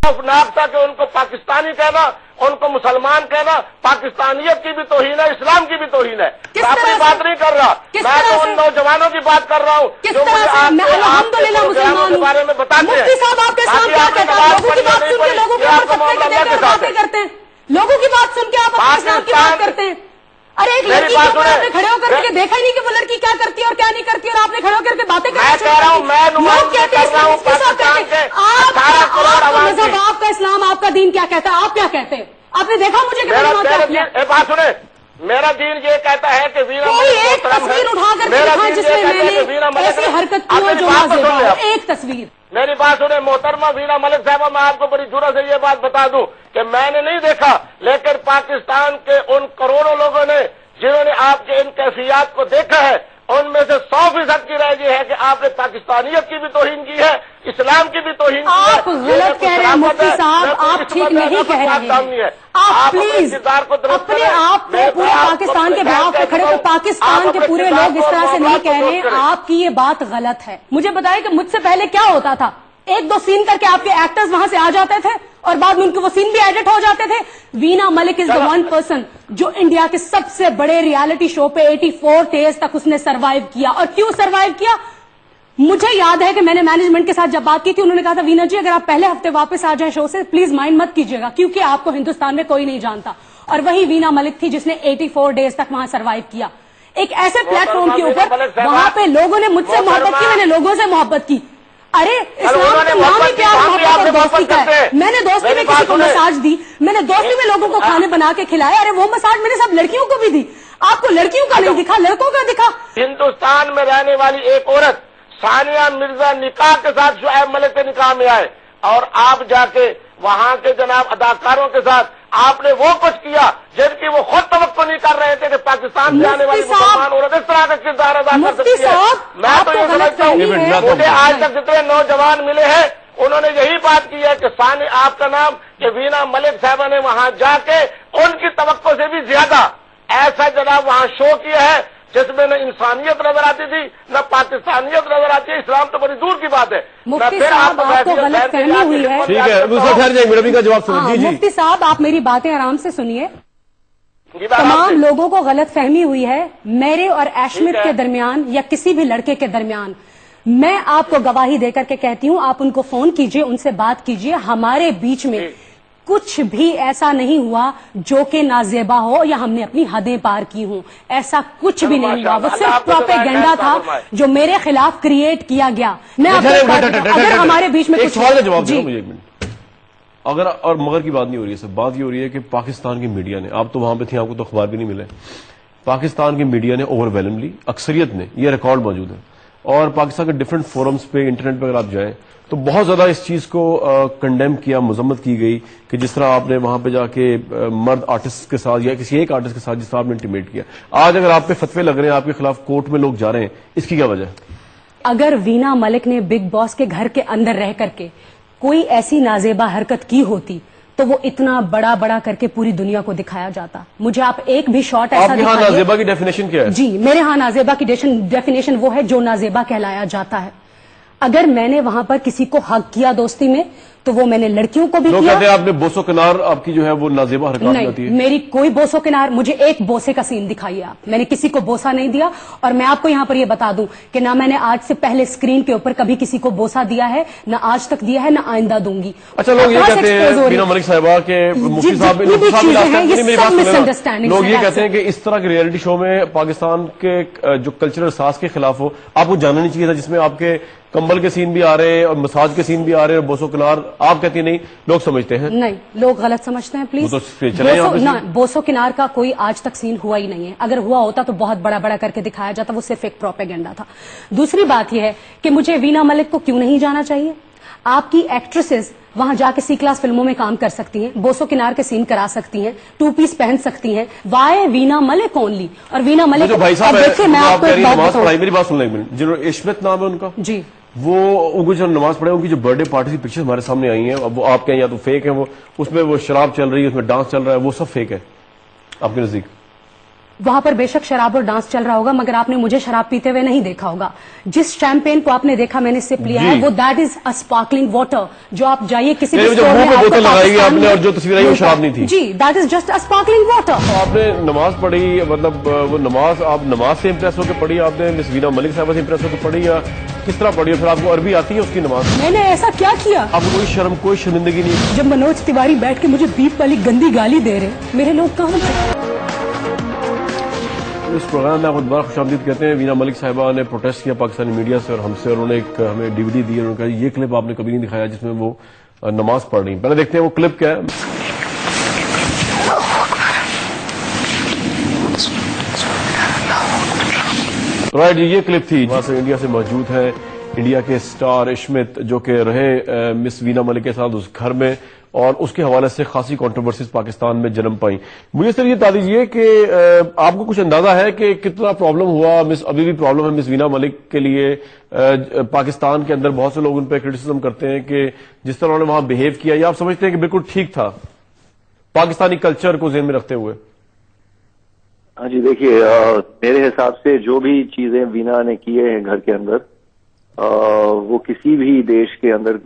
खौफनाक था कि उनको पाकिस्तानी कहना, उनको मुसलमान कहना, पाकिस्तानियत की भी तौहीन है, इस्लाम की भी तौहीन है। मैं अपनी बात नहीं कर रहा, मैं तो उन नौजवानों की बात कर रहा हूँ जो मुझे आपके बारे में बताते हैं। मुफ्ती साहब आपके इस्लाम क्या कहता है? लोगों की बात सुन के लोगों के ऊपर फतवे के देते हैं, बातें करते हैं। लोगों की बात सुन के आप अपने इस्लाम की बात करते हैं। अरे एक लड़की के ऊपर आपने खड़े होकर के देखा ही नहीं कि वो लड़की क्या करती है और क्या नहीं करती, और आपने खड़े होकर के बातें करना मैं कह रहा हूँ, मैं लोग कहते हैं आपका इस्लाम आपका दीन क्या कहता है? आप क्या कहते हैं? आपने देखा मुझे एक बात सुने, मेरा दीन ये कहता है कि वीना कोई एक तस्वीर उठा कर जिसमें मैंने ऐसी हरकत की हो जो नाज़ेबा हो, एक तस्वीर। मेरी बात सुने मोहतरमा वीना मलिक साहबा, मैं आपको बड़ी जुर्रत से ये बात बता दूं कि मैंने नहीं देखा, लेकिन पाकिस्तान के उन करोड़ों लोगों ने जिन्होंने आपके इन कैफियत को देखा है, उनमें से 100% की राय ये है कि आपने पाकिस्तानियत की भी तौहीन की है, इस्लाम की भी तौहीन की है। आप गलत कह रहे हैं मुफ्ती साहब, आप ठीक नहीं कह रहे हैं। आप प्लीज अपने आप को पूरे पाकिस्तान के खिलाफ खड़े हो, पाकिस्तान के पूरे लोग इस तरह से नहीं कह रहे हैं। आपकी ये बात गलत है। मुझे बताइए कि मुझसे पहले क्या होता था? एक दो सीन करके आपके एक्टर्स वहां से आ जाते थे और बाद में उनके वो सीन भी एडिट हो जाते थे। Veena Malik is the one person जो इंडिया के सबसे बड़े रियलिटी शो पे 84 डेज तक उसने सरवाइव किया। और क्यों सरवाइव किया? मुझे याद है कि मैंने मैनेजमेंट के साथ जब बात की थी, उन्होंने कहा था वीना जी अगर आप पहले हफ्ते वापस आ जाए शो से प्लीज माइंड मत कीजिएगा, क्योंकि आपको हिंदुस्तान में कोई नहीं जानता। और वही वीना मलिक थी जिसने 84 डेज तक वहां सरवाइव किया, एक ऐसे प्लेटफॉर्म के ऊपर। वहां पे लोगों ने मुझसे मोहब्बत की, मैंने लोगों से मोहब्बत की। अरे इस्लाम का नाम ही प्यार मोहब्बत और दोस्ती का है। मैंने दोस्ती में किसी को मसाज दी, मैंने दोस्ती में लोगों को खाने बना के खिलाया। अरे वो मसाज मैंने सब लड़कियों को भी दी। आपको लड़कियों का नहीं दिखा, लड़कों का दिखा। हिंदुस्तान में रहने वाली एक औरत सानिया मिर्जा निकाह के साथ शुएब मलिक के निकाह में आए, और आप जाके वहां के जनाब अदाकारों के साथ आपने वो कुछ किया जिनकी वो खुद तवक्को नहीं कर रहे थे कि पाकिस्तान से आने वाली मुसलमान औरत इस तरह का किरदार अदा कर सकती है। मैं तो ये समझता हूँ मुझे आज तक जितने नौजवान मिले हैं उन्होंने यही बात की है कि सानी आपका नाम कि वीना मलिक साहबा ने वहां जाके उनकी तवक्को से भी ज्यादा ऐसा जनाब वहां शो किया है जिसमें न इंसानियत नजर आती थी न पाकिस्तानियत नजर आती है। इस्लाम तो बड़ी दूर की बात है। मुफ्ती साहब आपको गलतफहमी हुई है। ठीक है, का जवाब सुनिए। जी मुफ्ती साहब आप मेरी बातें आराम से सुनिए। तमाम लोगों को गलतफहमी हुई है मेरे और एशमित के दरमियान या किसी भी लड़के के दरमियान। मैं आपको गवाही देकर के कहती हूँ, आप उनको फोन कीजिए, उनसे बात कीजिए। हमारे बीच में कुछ भी ऐसा नहीं हुआ जो कि नाजेबा हो या हमने अपनी हदें पार की हूं। ऐसा कुछ भी नहीं हुआ। वो सिर्फ प्रोपेगेंडा था जो मेरे खिलाफ क्रिएट किया गया। मैं अगर हमारे बीच में एक सवाल का जवाब दो मुझे एक मिनट। अगर और मगर की बात नहीं हो रही है, सब बात ये हो रही है कि पाकिस्तान की मीडिया ने, आप तो वहां पे थी, आपको तो अखबार भी नहीं मिले, पाकिस्तान की मीडिया ने ओवरवेलमली अक्सरियत ने, ये रिकॉर्ड मौजूद है, और पाकिस्तान के डिफरेंट फोरम्स पे इंटरनेट पे अगर आप जाएं तो बहुत ज्यादा इस चीज को कंडेम किया, मजम्मत की गई कि जिस तरह आपने वहां पे जाके मर्द आर्टिस्ट के साथ या किसी एक आर्टिस्ट के साथ जिस तरह आपने इंटीमेट किया, आज अगर आप पे फतवे लग रहे हैं, आपके खिलाफ कोर्ट में लोग जा रहे हैं, इसकी क्या वजह है? अगर वीना मलिक ने बिग बॉस के घर के अंदर रह करके कोई ऐसी नाजेबा हरकत की होती तो वो इतना बड़ा बड़ा करके पूरी दुनिया को दिखाया जाता। मुझे आप एक भी शॉट ऐसा दिखाइए। नाजेबा की डेफिनेशन क्या है? जी मेरे यहाँ नाजेबा की डेफिनेशन वो है जो नाजेबा कहलाया जाता है। अगर मैंने वहां पर किसी को हक किया दोस्ती में तो वो मैंने लड़कियों को भी किया। कहते हैं आपने बोसो किनार आपकी जो है वो नाजेबा हरकत होती है। मेरी कोई बोसो किनार, मुझे एक बोसे का सीन दिखाइए आप। मैंने किसी को बोसा नहीं दिया, और मैं आपको यहाँ पर ये बता दूं कि ना मैंने आज से पहले स्क्रीन के ऊपर कभी किसी को बोसा दिया है, ना आज तक दिया है, ना आइंदा दूंगी। अच्छा, लोग ये कहते हैं वीना मलिक साहिबा के मुफ्ती साहब, लोग ये कहते हैं कि इस तरह के रियलिटी शो में पाकिस्तान के जो कल्चरल सास के खिलाफ हो, आपको जाना नहीं चाहिए था, जिसमें आपके कंबल के सीन भी आ रहे हैं और मसाज के सीन भी आ रहे हैं, बोसो किनार। आप कहती नहीं, लोग समझते हैं। नहीं, लोग गलत समझते हैं। प्लीज बोसो किनार का कोई आज तक सीन हुआ ही नहीं है। अगर हुआ होता तो बहुत बड़ा बड़ा करके दिखाया जाता, वो सिर्फ एक प्रोपेगेंडा था। दूसरी बात यह है कि मुझे वीना मलिक को क्यों नहीं जाना चाहिए। आपकी एक्ट्रेसेस वहां जाके सी क्लास फिल्मों में काम कर सकती हैं, बोसो किनार के सीन करा सकती हैं, 2 पीस पहन सकती हैं। Why Veena Malik only? और वीना मलिक भाई साहब, देखिए मैं आपको मेरी बात सुन लें, जिन्होंने इश्मत नाम है उनका, जी, वो उनको जो नमाज पढ़े, उनकी जो बर्थडे पार्टी की पिक्चर्स हमारे सामने आई हैं, अब वो आप कहें या तो फेक है, वो उसमें वो शराब चल रही है, उसमें डांस चल रहा है, वो सब फेक है आपके नजदीक? वहां पर बेशक शराब और डांस चल रहा होगा, मगर आपने मुझे शराब पीते हुए नहीं देखा होगा। जिस शैंपेन को आपने देखा मैंने सिप लिया है, वो that is a sparkling water. जो आप जाइए किसी भी स्टोर में, बोतल लगाई आपने और जो तस्वीर आई वो शराब नहीं थी। जी, that is just a sparkling water. आपने नमाज पढ़ी, मतलब वो नमाज आप नमाज से इम्प्रेस होकर पढ़ी, आपने मिस वीना मलिक साहब से इम्प्रेस होकर पढ़ी, या किस तरह पढ़ी? फिर आपको अरबी आती है उसकी नमाज? मैंने ऐसा क्या किया? आपको कोई शर्म, कोई शर्मिंदगी नहीं? जब मनोज तिवारी बैठ के मुझे बीप वाली गंदी गाली दे रहे, मेरे लोग कहाँ थे? इस प्रोग्राम में आपको दोबारा खुशामदीद कहते हैं। वीना मलिक साहिबा ने प्रोटेस्ट किया पाकिस्तानी मीडिया से और हमसे, और उन्होंने एक हमें डीवीडी दी, उन्होंने कहा ये क्लिप आपने कभी नहीं दिखाया जिसमें वो नमाज पढ़ रही। पहले देखते हैं वो क्लिप क्या है। राइट, ये क्लिप थी। वहां से इंडिया से मौजूद है इंडिया के स्टार इश्मित, जो कि रहे मिस वीना मलिक के साथ उस घर में, और उसके हवाले से खासी कंट्रोवर्सीज पाकिस्तान में जन्म पाई। मुझे सिर्फ ये बता दीजिए कि आपको कुछ अंदाजा है कि कितना प्रॉब्लम हुआ? अभी भी प्रॉब्लम है मिस वीना मलिक के लिए? पाकिस्तान के अंदर बहुत से लोग उन पर क्रिटिसिज्म करते हैं कि जिस तरह उन्होंने वहां बिहेव किया, या आप समझते हैं कि बिल्कुल ठीक था पाकिस्तानी कल्चर को ज़हन में रखते हुए? हाँ जी, देखिए, मेरे हिसाब से जो भी चीजें वीना ने किए हैं घर के अंदर, वो किसी भी देश के अंदर,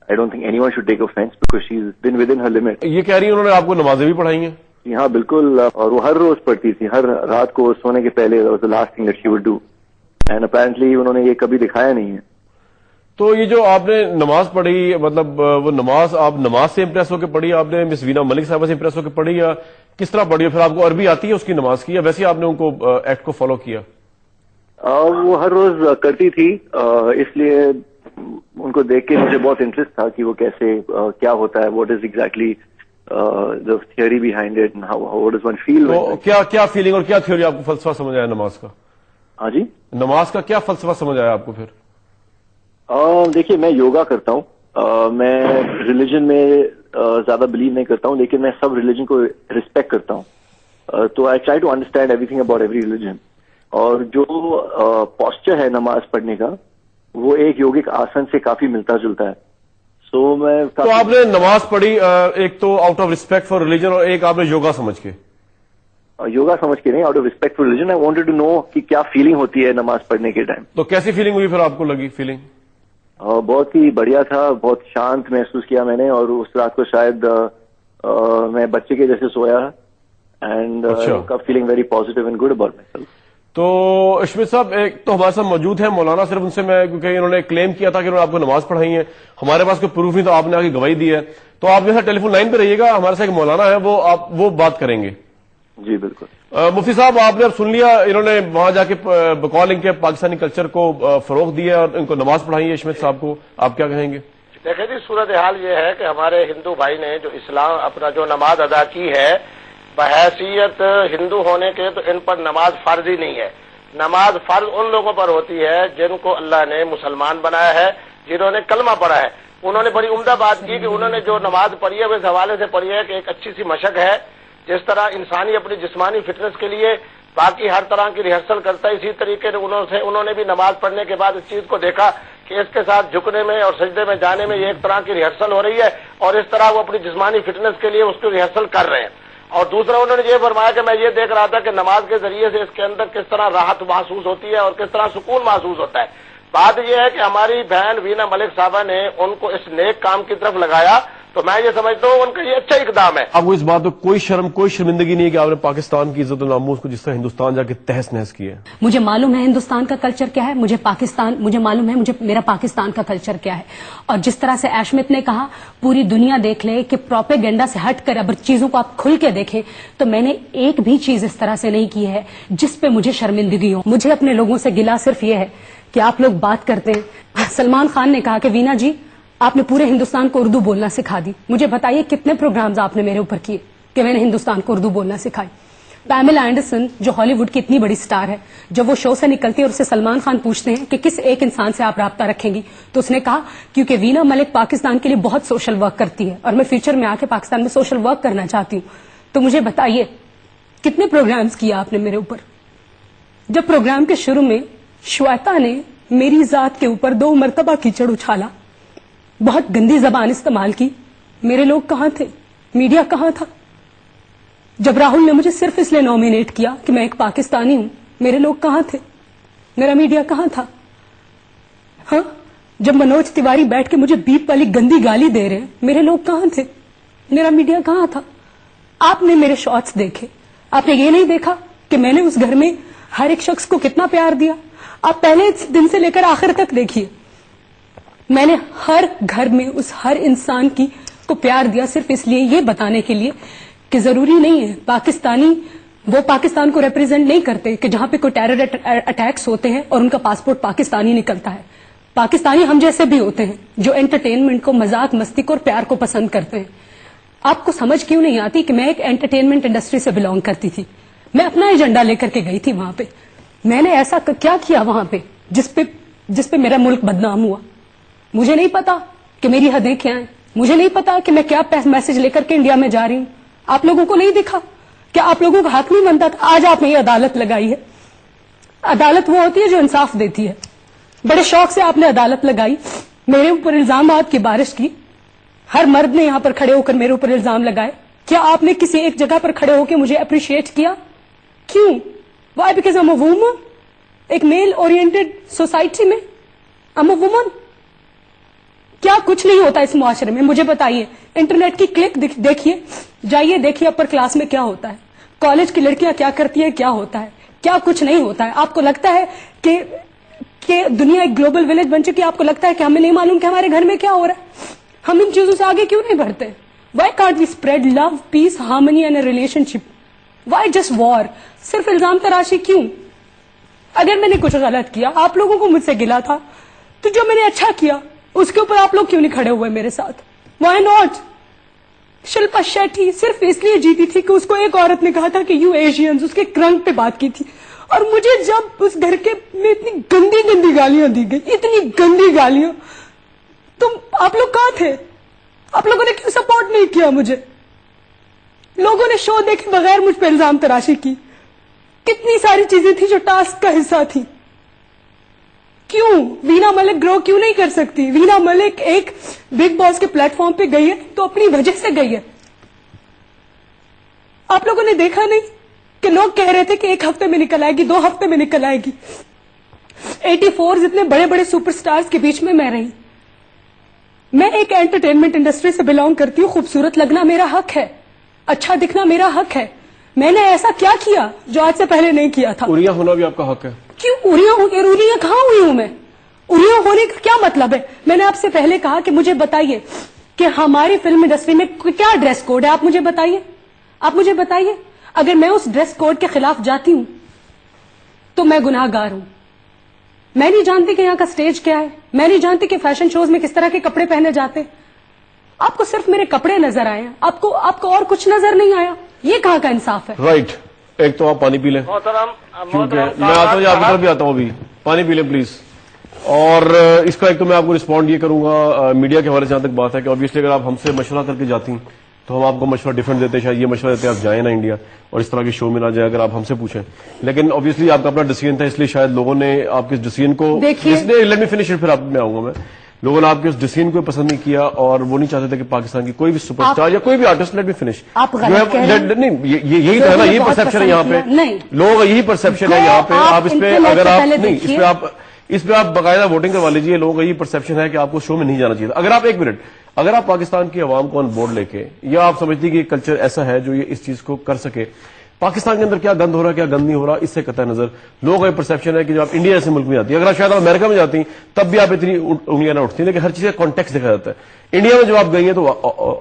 I don't think anyone should take offence because she is been within her limit. ये कह रही है उन्होंने आपको नमाजें भी पढ़ाई हैं? हाँ बिल्कुल, और वो हर रोज पढ़ती थी, हर रात को सोने के पहले, the last thing that she would do, and apparently उन्होंने ये कभी दिखाया नहीं है। तो ये जो आपने नमाज पढ़ी, मतलब वो नमाज आप नमाज से इम्प्रेस होकर पढ़ी, आपने मिस वीना मलिक साहब से इम्प्रेस होकर पढ़ी, या किस तरह पढ़ी? फिर आपको अरबी आती है उसकी नमाज की, या वैसे आपने उनको एक्ट को फॉलो किया? वो हर रोज करती थी, इसलिए उनको देख के मुझे बहुत इंटरेस्ट था कि वो कैसे, क्या होता है, what is exactly the theory behind it, how does one feel. क्या फीलिंग और क्या थ्योरी आपको फलसफा समझ आया नमाज का? हाँ जी, नमाज का क्या फलसफा समझ आया आपको फिर? देखिए, मैं योगा करता हूँ, मैं रिलीजन में ज्यादा बिलीव नहीं करता हूँ, लेकिन मैं सब रिलीजन को रिस्पेक्ट करता हूँ। तो I try to understand everything about every religion, और जो पॉस्चर है नमाज पढ़ने का, वो एक योगिक आसन से काफी मिलता जुलता है। तो आपने नमाज पढ़ी एक तो out of respect for religion, और एक आपने योगा समझ के? योगा समझ के नहीं, out of respect for religion. I wanted to know कि क्या फीलिंग होती है नमाज पढ़ने के टाइम। तो कैसी फीलिंग हुई फिर आपको? लगी फीलिंग बहुत ही बढ़िया था, बहुत शांत महसूस किया मैंने, और उस रात को शायद मैं बच्चे के जैसे सोया, and feeling very positive and good about my self. तो इश्मित साहब, एक तो हमारे साथ मौजूद है मौलाना, सिर्फ उनसे मैं, क्योंकि इन्होंने क्लेम किया था कि उन्होंने आपको नमाज पढ़ाई है, हमारे पास कोई प्रूफ नहीं, तो आपने आगे गवाही दी है, तो आप मेरे साथ टेलीफोन लाइन पे रहिएगा, हमारे साथ एक मौलाना है, वो बात करेंगे। जी बिल्कुल। मुफ्ती साहब, आपने अब सुन लिया, इन्होंने वहां जाके बकौल इनके पाकिस्तानी कल्चर को फरोग दिया और इनको नमाज पढ़ाई है इश्मित साहब को, आप क्या कहेंगे? देखिए जी, सूरत हाल ये है कि हमारे हिंदू भाई ने जो इस्लाम अपना जो नमाज अदा की है, बहैसियत हिंदू होने के, तो इन पर नमाज फर्ज ही नहीं है। नमाज फर्ज उन लोगों पर होती है जिनको अल्लाह ने मुसलमान बनाया है, जिन्होंने कलमा पढ़ा है। उन्होंने बड़ी उम्दा बात की कि उन्होंने जो नमाज पढ़ी है वो इस हवाले से पढ़ी है कि एक अच्छी सी मशक है। जिस तरह इंसानी अपनी जिस्मानी फिटनेस के लिए बाकी हर तरह की रिहर्सल करता है, इसी तरीके से उन्होंने भी नमाज पढ़ने के बाद इस चीज को देखा कि इसके साथ झुकने में और सजदे में जाने में ये एक तरह की रिहर्सल हो रही है, और इस तरह वो अपनी जिस्मानी फिटनेस के लिए उसकी रिहर्सल कर रहे हैं। और दूसरा उन्होंने ये फरमाया कि मैं ये देख रहा था कि नमाज के जरिए से इसके अंदर किस तरह राहत महसूस होती है और किस तरह सुकून महसूस होता है। बात यह है कि हमारी बहन वीना मलिक साहबा ने उनको इस नेक काम की तरफ लगाया, तो मैं ये समझता हूँ उनका ये अच्छा इकदाम है। आपको इस बात में कोई शर्म, कोई शर्मिंदगी नहीं है कि आपने पाकिस्तान की इज्जत और नामूस को जिस तरह हिंदुस्तान जाके तहस नहस किया है? मुझे मालूम है हिंदुस्तान का कल्चर क्या है, मुझे मालूम है मेरा पाकिस्तान का कल्चर क्या है। और जिस तरह से एशमित ने कहा, पूरी दुनिया देख ले कि प्रोपेगेंडा से हटकर अगर चीजों को आप खुल के देखें, तो मैंने एक भी चीज इस तरह से नहीं की है जिस पे मुझे शर्मिंदगी हो। मुझे अपने लोगों से गिला सिर्फ ये है कि आप लोग बात करते हैं। सलमान खान ने कहा कि वीना जी, आपने पूरे हिंदुस्तान को उर्दू बोलना सिखा दी। मुझे बताइए कितने प्रोग्राम्स आपने मेरे ऊपर किए कि मैंने हिंदुस्तान को उर्दू बोलना सिखाई। पैमेला एंडरसन, जो हॉलीवुड की इतनी बड़ी स्टार है, जब वो शो से निकलती है और उससे सलमान खान पूछते हैं कि किस एक इंसान से आप राब्ता रखेंगी, तो उसने कहा क्योंकि वीना मलिक पाकिस्तान के लिए बहुत सोशल वर्क करती है और मैं फ्यूचर में आके पाकिस्तान में सोशल वर्क करना चाहती हूँ। तो मुझे बताइए कितने प्रोग्राम्स किया आपने मेरे ऊपर। जब प्रोग्राम के शुरू में श्वेता ने मेरी जात के ऊपर 2 मरतबा कीचड़ उछाला, बहुत गंदी जबान इस्तेमाल की, मेरे लोग कहाँ थे, मीडिया कहाँ था? جب راہل نے مجھے صرف اس لیے نامینیٹ کیا کہ میں ایک پاکستانی ہوں، میرے لوگ کہاں تھے؟ میرا میڈیا کہاں تھا؟ ہاں، جب منوج تیواری بیٹھ کے مجھے بیپ والی گندی گالی دے رہے ہیں، میرے لوگ کہاں تھے؟ میرا میڈیا کہاں تھا؟ آپ نے میرے شارٹس دیکھے، آپ نے یہ نہیں دیکھا کہ میں نے اس گھر میں ہر ایک شخص کو کتنا پیار دیا؟ آپ پہلے دن سے لے کر آخر تک دیکھیے، میں نے ہر گھر میں اس ہر انسان کو پیار دیا، صرف اس لیے، یہ بتانے کے لیے کہ ضروری نہیں ہے پاکستانی وہ پاکستان کو ریپرزینٹ نہیں کرتے کہ جہاں پہ کوئی ٹیرر اٹیکس ہوتے ہیں اور ان کا پاسپورٹ پاکستانی نکلتا ہے. پاکستانی ہم جیسے بھی ہوتے ہیں جو انٹرٹینمنٹ کو، مذاق مستی کو اور پیار کو پسند کرتے ہیں. آپ کو سمجھ کیوں نہیں آتی کہ میں ایک انٹرٹینمنٹ انڈسٹری سے بلانگ کرتی تھی، میں اپنا ایجنڈا لے کر کے گئی تھی وہاں پہ. میں نے ایسا کیا کیا وہاں پہ جس پہ میرا ملک بدنام ہوا؟ مجھے نہیں پتا کہ میری حدیں کیا ہیں، مجھے نہیں پتا کہ میں کیا میسج لے کر کے انڈیا میں جا رہی ہوں. آپ لوگوں کو نہیں دکھا؟ کیا آپ لوگوں کا حق نہیں بنتا تھا؟ آج آپ نے یہ عدالت لگائی ہے. عدالت وہ ہوتی ہے جو انصاف دیتی ہے. بڑے شوق سے آپ نے عدالت لگائی، میرے اوپر الزامات کی بارش کی. ہر مرد نے یہاں پر کھڑے ہو کر میرے اوپر الزام لگائے. کیا آپ نے کسی ایک جگہ پر کھڑے ہو کے مجھے اپریشیٹ کیا؟ کیوں؟ Why? Because I am a woman. ایک میل اورینٹڈ سوسائٹی میں آئی ایم اے وومن. کیا کچھ نہیں ہوتا اس معاشرے میں؟ مجھے بتائیے. انٹرنیٹ کی کلک دیکھیے، جائیے دیکھیے اپر کلاس میں کیا ہوتا ہے، کالج کی لڑکیاں کیا کرتی ہیں، کیا ہوتا ہے؟ کیا کچھ نہیں ہوتا ہے. آپ کو لگتا ہے کہ دنیا ایک گلوبل ولیج بن چکی ہے؟ آپ کو لگتا ہے کہ ہمیں نہیں معلوم کہ ہمارے گھر میں کیا ہو رہا ہے؟ ہم ان چیزوں سے آگے کیوں نہیں بڑھتے؟ Why can't we spread love, peace, harmony and a relationship? Why just war? صرف الزام تراشی کیوں؟ اگر میں نے کچھ غلط کیا، آپ لوگوں کو مجھ سے گلا تھا، تو جو میں نے اچھا کیا اس کے اوپر آپ لوگ کیوں نہیں کھڑے ہوئے میرے ساتھ؟ Y not? شلپا شیٹھی صرف اس لیے جیتی تھی کہ اس کو ایک عورت نے کہا تھا کہ یو ایشینز، اس کے رنگ پہ بات کی تھی. اور مجھے جب اس گھر کے میں اتنی گندی گالیاں دی گئی، اتنی گندی گالیاں، تم آپ لوگ کہاں تھے؟ آپ لوگوں نے کیوں سپورٹ نہیں کیا مجھے؟ لوگوں نے شو دیکھے بغیر مجھ پہ الزام تراشی کی. کتنی ساری چیزیں تھی جو ٹاسک کا حصہ تھی. کیوں وینا ملک گرو کیوں نہیں کر سکتی؟ وینا ملک ایک بگ باس کے پلیٹ فارم پہ گئی ہے تو اپنی وجہ سے گئی ہے. آپ لوگوں نے دیکھا نہیں کہ لوگ کہہ رہے تھے کہ 1 ہفتے میں نکل آئے گی، 2 ہفتے میں نکل آئے گی. 84 اتنے بڑے بڑے سپر سٹارز کے بیچ میں رہی. میں ایک انٹرٹینمنٹ انڈسٹری سے بلانگ کرتی ہوں. خوبصورت لگنا میرا حق ہے، اچھا دکھنا میرا حق ہے. میں نے ایسا کیا کیا جو آج سے پہلے نہیں کیا تھا؟ اریاں ہونا بھی آپ کا حق ہے. کیوں اریاں کہاں ہوئی ہوں میں؟ اریاں ہونے کا کیا مطلب ہے؟ میں نے آپ سے پہلے کہا کہ مجھے بتائیے کہ ہماری فلم انڈسٹری میں کیا ڈریس کوڈ ہے. آپ مجھے بتائیے. اگر میں اس ڈریس کوڈ کے خلاف جاتی ہوں تو میں گناہ گار ہوں. میں نہیں جانتی کہ یہاں کا سٹیج کیا ہے، میں نہیں جانتی کہ فیشن شوز میں کس طرح کے کپڑے پہنے جاتے. آپ کو صرف میرے کپڑے نظر آئے، آپ کو اور کچھ نظر نہیں آیا. یہ کہاں کا انصاف ہے؟ رائٹ. ایک تو آپ پانی پی لیں، کیونکہ میں آتا ہوں، آپ کی طرف بھی آتا ہوں. ابھی پانی پی لیں پلیز. اور اس کا ایک تو میں آپ کو رسپونڈ یہ کروں گا میڈیا کے حوالے سے. جہاں تک بات ہے کہ obviously اگر آپ ہم سے مشورہ کر کے جاتی ہیں تو ہم آپ کو مشورہ ڈفرینٹ دیتے ہیں. شاید یہ مشورہ دیتے ہیں آپ جائیں نا انڈیا اور اس طرح کے شو میں نہ جائیں اگر آپ ہم سے پوچھیں. لیکن obviously آپ کا اپنا ڈیسیژن تھا، اس لیے شاید لوگوں نے آپ کے ڈیسیژن کو، لیٹ می فنش، پھر آپ میں آؤں گا. میں لوگوں نے آپ کے اس ڈیسیژن کو پسند نہیں کیا اور وہ نہیں چاہتے تھے کہ پاکستان کی کوئی بھی سپر اسٹار یا کوئی بھی آرٹسٹ، لیٹ می فنش، نہیں یہی تو ہے نا، یہی پرسپشن ہے یہاں پہ. لوگ یہی پرسپشن ہے یہاں پہ. آپ اس پہ اگر آپ نہیں، اس پہ آپ باقاعدہ ووٹنگ کروا لیجیے. لوگوں کا یہ پرسپشن ہے کہ آپ کو شو میں نہیں جانا چاہیے. اگر آپ 1 منٹ، اگر آپ پاکستان کی عوام کو آن بورڈ لے کے، یا آپ سمجھتی کہ یہ کلچر ایسا ہے جو یہ اس چیز کو کر سکے، پاکستان کے اندر کیا گند ہو رہا ہے کیا گند نہیں ہو رہا، اس سے قطع نظر لوگوں کا یہ پرسپشن ہے کہ جب آپ انڈیا جیسے ملک میں جاتی ہیں، اگر آپ شاید امریکہ میں جاتی ہیں تب بھی آپ اتنی انگلیاں نہ اٹھتی ہیں، لیکن ہر چیز کا کانٹیکسٹ دیکھا جاتا ہے. انڈیا میں جب آپ گئی ہیں تو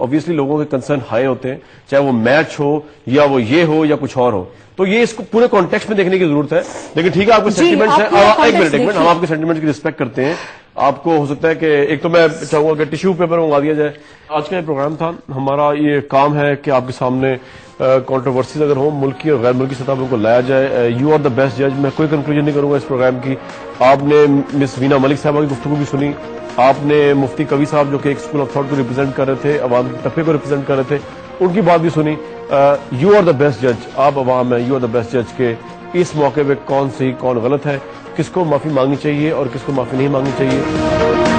obviously لوگوں کے کنسرن ہائی ہوتے ہیں، چاہے وہ میچ ہو یا وہ یہ ہو یا کچھ اور ہو. تو یہ اس کو پورے کانٹیکسٹ میں دیکھنے کی ضرورت ہے. لیکن ٹھیک ہے، آپ کے سینٹیمنٹس ہیں. 1 منٹ، ہم آپ کے سینٹیمنٹس کی رسپیکٹ کرتے ہیں. آپ کو ہو سکتا ہے کہ ایک تو میں چاہوں گا کہ ٹیشو پیپر منگوا دیا جائے. آج کا یہ پروگرام تھا، ہمارا یہ کام ہے کہ آپ کے سامنے کنٹروورسیز اگر ہوں ملکی اور غیر ملکی سطح پر کو لایا جائے. یو آر دا بیسٹ جج. میں کوئی کنکلوژن نہیں کروں گا اس پروگرام کی. آپ نے مس وینا ملک صاحبہ کی گفتگو بھی سنی. آپ نے مفتی قوی صاحب جو کہ ایک اسکول آف تھاٹ کو ریپرزینٹ کر رہے تھے، عوام کے طبقے کو ریپرزینٹ کر رہے تھے، ان کی بات بھی سنی. یو آر دا بیسٹ جج. آپ عوام ہیں، یو آر دا بیسٹ جج کہ اس موقع پہ کون صحیح کون غلط ہے، کس کو معافی مانگنی چاہیے اور کس کو معافی نہیں مانگنی چاہیے.